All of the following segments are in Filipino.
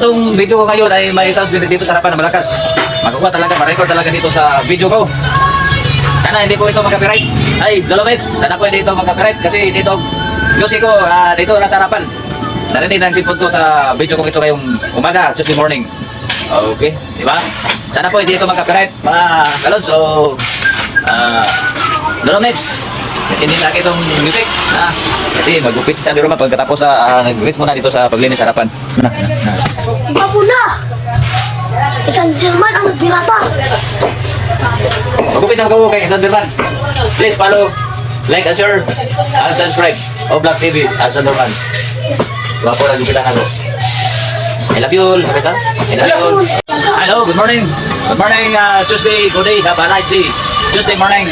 itong video ko ngayon ay may sound dito sa harapan na malakas. Magkukuha talaga, ma-record talaga dito sa video ko. Sana hindi po ito mag-copyright. Ay, Dolomits, sana po hindi ito mag-copyright kasi dito music ko dito nasa harapan. Narinig ng sipon ko sa video ko ito ngayong umaga, Tuesday morning. Okay, di ba? Sana po hindi ito mag-copyright mga kalod. So, Dolomits, kasi hindi laki itong music. Kasi magupit si Sandy Roman pagkatapos nag-release muna dito sa paglinis sa harapan. Iba po na! Isang German ang nagpirata! Magupit na ko kay Sandy Roman. Please follow, like and share, and subscribe. Oblak TV, Sandy Roman. Diba po naggupitan ako. I love you all. I love you all. Hello, good morning. Good morning, Tuesday, good day, have a nice day. Tuesday morning,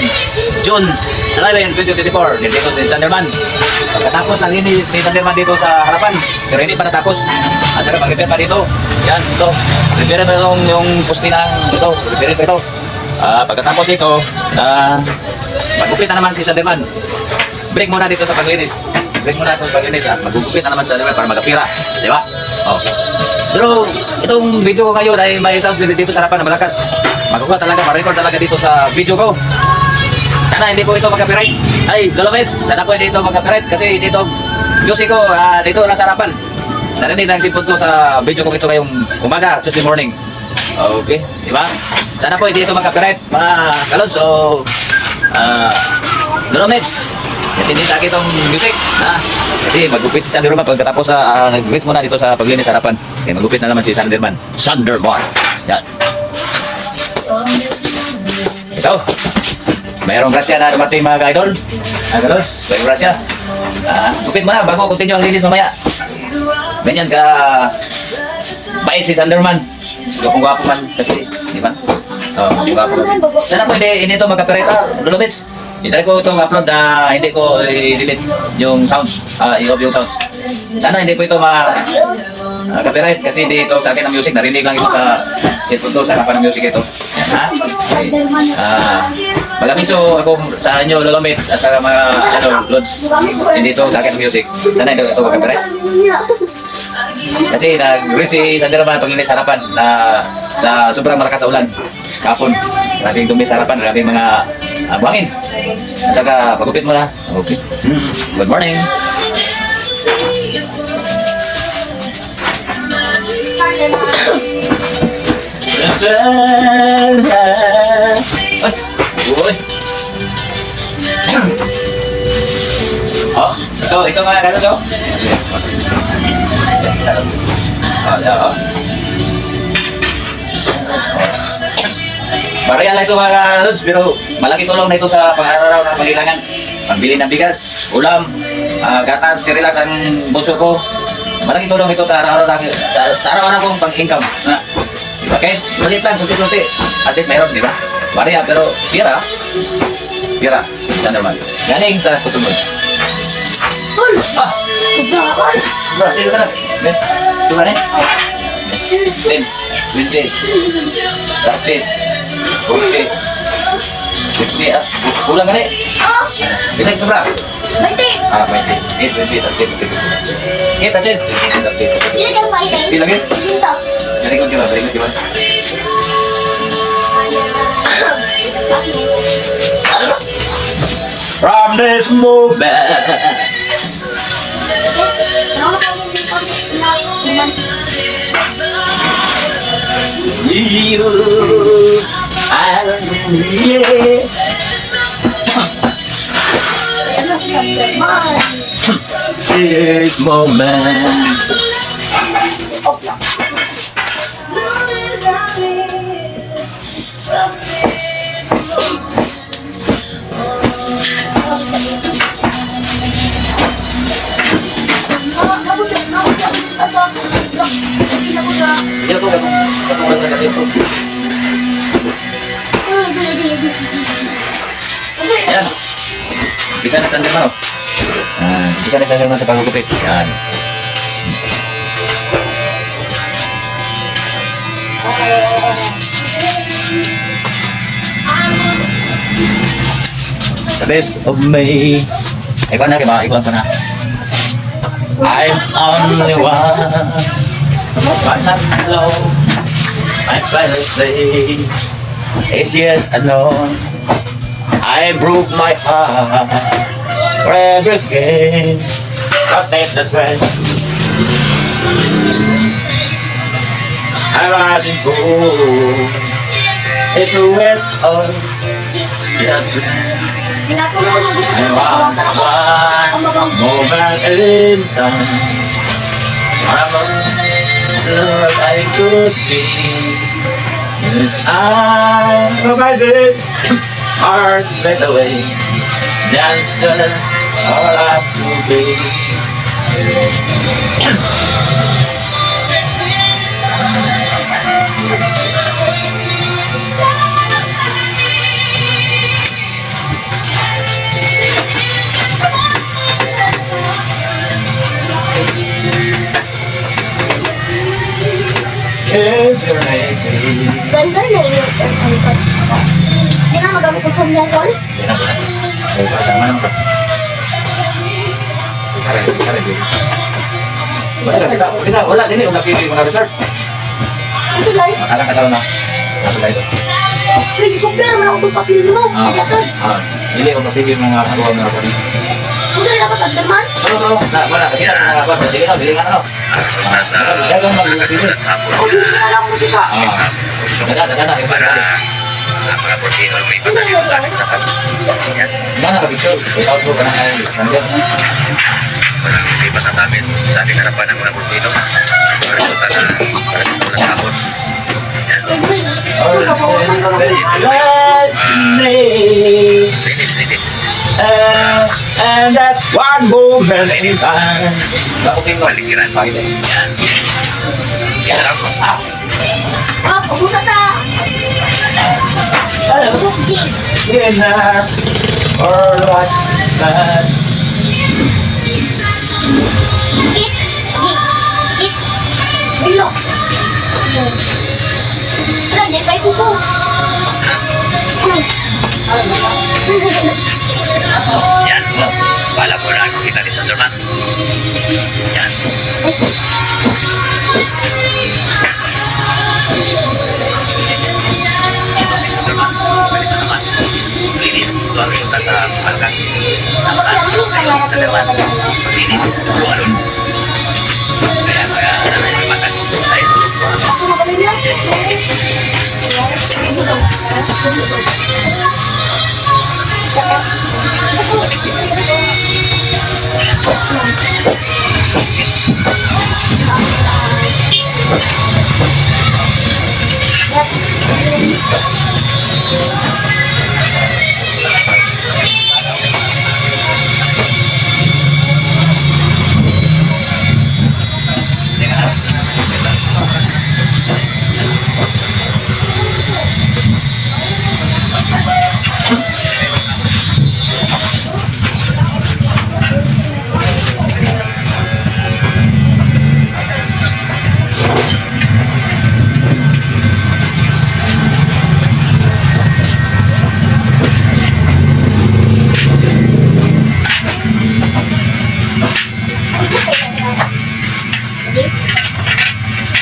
June 11, 2024. Dito si Sanderman. Pagkatapos ng linis ni Sanderman dito sa harapan, pero hindi pa natapos. At saka mag-repair pa dito. Yan, ito. Repair pa yung poste ng ito. Repair pa ito. Pagkatapos ito, magupit na naman si Sanderman. Break muna dito sa paglinis. Break muna ito sa paglinis at magugupit na naman si Sanderman para magkapira. Di ba? Oh. Pero itong video ko ngayon ay may sound dito sa harapan na malakas. Magkukuha talaga, ma-record talaga dito sa video ko. Sana hindi po ito mag-copyright. Ay, Dolomits, sana po hindi ito mag-copyright kasi dito music ko dito nasa harapan. Narinig ng sipon ko sa video ko ito ngayong umaga, Tuesday morning. Okay, di ba? Sana po hindi ito mag-copyright mga kalod. So, Dolomits, kasi hindi laki itong music. Kasi magupit si Sanderman pagkatapos nag-release muna dito sa paglinis sa harapan. Okay, magupit na naman si Sanderman. Sanderman. Yan. Ito. Mayroong grasya na dumating mga ka-idol. Galos, mayroong grasya. Gupit mo na bago continue ang linis mamaya. Ganyan ka bait si Sanderman. Gwapo man kasi, di ba? Gwapo kasi. Sana po hindi ito mag-copyright. Dolomits. Isali ko itong upload na hindi ko i-delete yung sounds, i-off yung sounds. Sana hindi po ito ma-copyright kasi hindi ito sa akin ang music. Narinig lang ito sa cellphone ko, sa harapan ng music ito. Okay. Mag-amiso ako sa inyo, Dolomits, at sa mga lods. Hindi ito sa akin ang music. Sana hindi ito mag-copyright. Kasi nag-release si Sanderman paglinis sa harapan na sa sobrang malakas na ulan. Kapon, maraming dumi sa harapan, maraming mga buhangin. At saka pagupit mo na. Okay. Good morning. Uy. Oh, ito mga kano to. Oh. Bariya lang ito mga lods, pero malaki tulong na ito sa pang-araw ng pangailangan. Pambili ng bigas, ulam, gatas, sirilat ang bunso ko. Malaki tulong ito sa araw-araw kong pang-income. Okay? Malit lang, kunti-kunti. At least mayroon, di ba? Bariya, pero pira, Sanderman. Galing sa kusunod. Dito ka na. Ito ka na. 10, 20, 30, 40, 60, kulang ka na eh. Bilang sobra. 20! 20, 20, 30, 40. Kita, chance. 30, 40. Bilang yun? Very good, diba? Very good, diba? From this moment, you, this moment. Yan. Bisa na Sanderman, oh. Bisa na Sanderman sa pagkukupit. Yan. The best of me. Ikaw na, ikaw na. I'm only one. But not alone. My final say is yet unknown. I broke my heart for everything. Protect the strength. I wasn't cool. It's the wet of just I want one moment in time. I'm what I could be. If I provided heart right away. Dancer, all I have to be. Here's your name. Ganda na yung cellphone. Hindi na magamit ko sa cellphone. Eh, kasama naman ka. Wala din eh, kung napili mo na research. Ito lang. Makalang katawa na. Napila ito. Pwede ko pera man ako itong papel mo. Gatod. Hindi, kung napili mo nga kaluwa mo na research. Kung saan dapat agdaman? Wala, kasi na ba? Dili nga ano. Dagang mag-upili. O, hindi na lang mo dito. Dada, Mga portino may pagkakas sa akin na yan. Gana ka picture? Ikaw po ka na kayo. Walang lipat na sa amin sa ating harapan ng mga portino. Resulta na para sa walang hapon. Yan. Linis. And that one moment in time. Paligiran. Yan. Yan lang. Ah, pabusa ta. Dinner or what that It. Bilo. Wala, di tayo kuko. Yan. Pala mo na kita ni Sanderman. Yan. Ito si Sanderman. Balik na naman. Linis. Ito ang resulta sa palkas. Ayun, Sanderman. Linis. Tumalon. Kaya namin sa matan. Ayun. Ako magaling lang.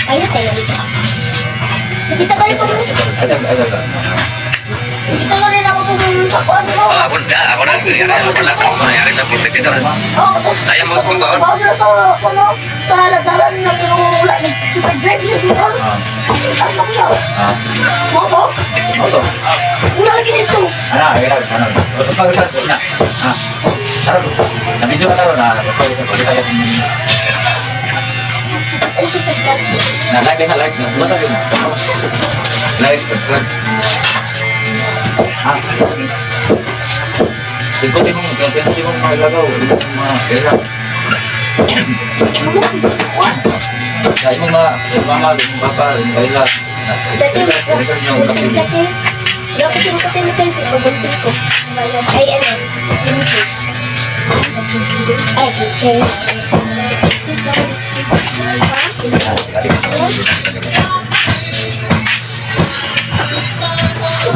Ayo tayo dito. Kita kali po. Kita kali na ako kung takuan ko. Ako na nangyari sa pulpit dito. Saya mo kung baon. Baon na sa ladaran na wala ng super drive niya dito. Ano ko na? Moto? Wala lagi nito. Pag-research na. Nabidyo ka taro na. Na-like na. Matagin na. Like, subscribe. Simputin mo mga ilagaw. Mga kailan. Dahil mo mga mama, papa, kailan. Research nyo. Dapat yung katin na selfie, pabuntis ko. Ay, ano? Ay, okay.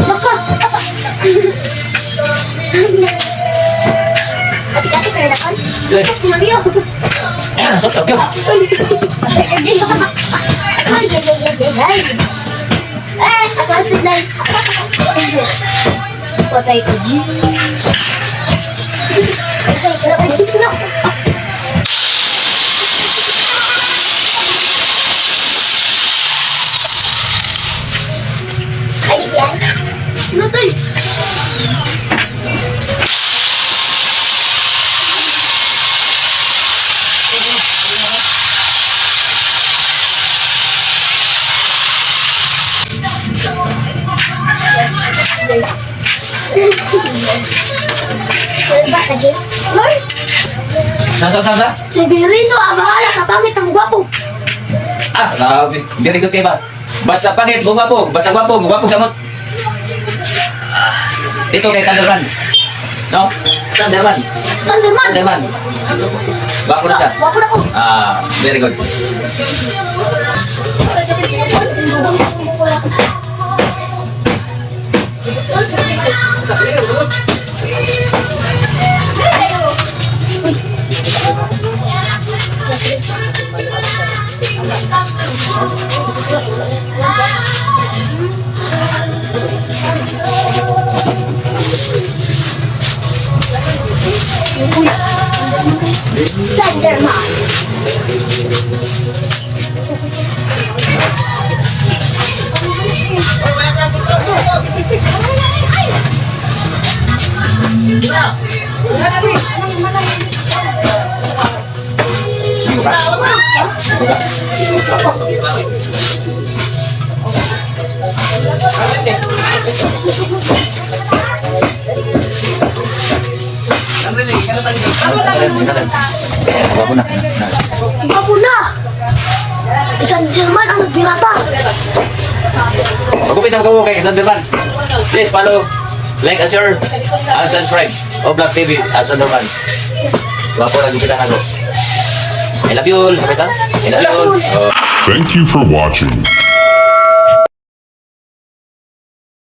Baka! Hati-hati ka na kan? Sige. Mario! Stop, stop, Ay, live. Ako si live. Patay ka, G. Patay ka na. Ay, yan. Ano to? Ba ka, Jay? Lord, Sa? si Biriso, ang bahala sa pangit ang gwapo. Ah, grabe. Very good kayo ba? Basta pangit, bugwapo. Basta gwapo, bugwapo samot. Dito kay Sanderman. No? Sanderman. Sanderman. Sanderman. Gwapo na siya. Gwapo na ko. Ah, very good. Sanderman. Dito ka? Dito ka? Gwapo na. Gwapo na. Sanderman ang nagbirata. Magupit ang kawo kay Sanderman. Please follow, like, and share, and subscribe. Oblak TV at Sanderman. Gwapo na gupitan ako. I love you all. I love you all. Thank you for watching.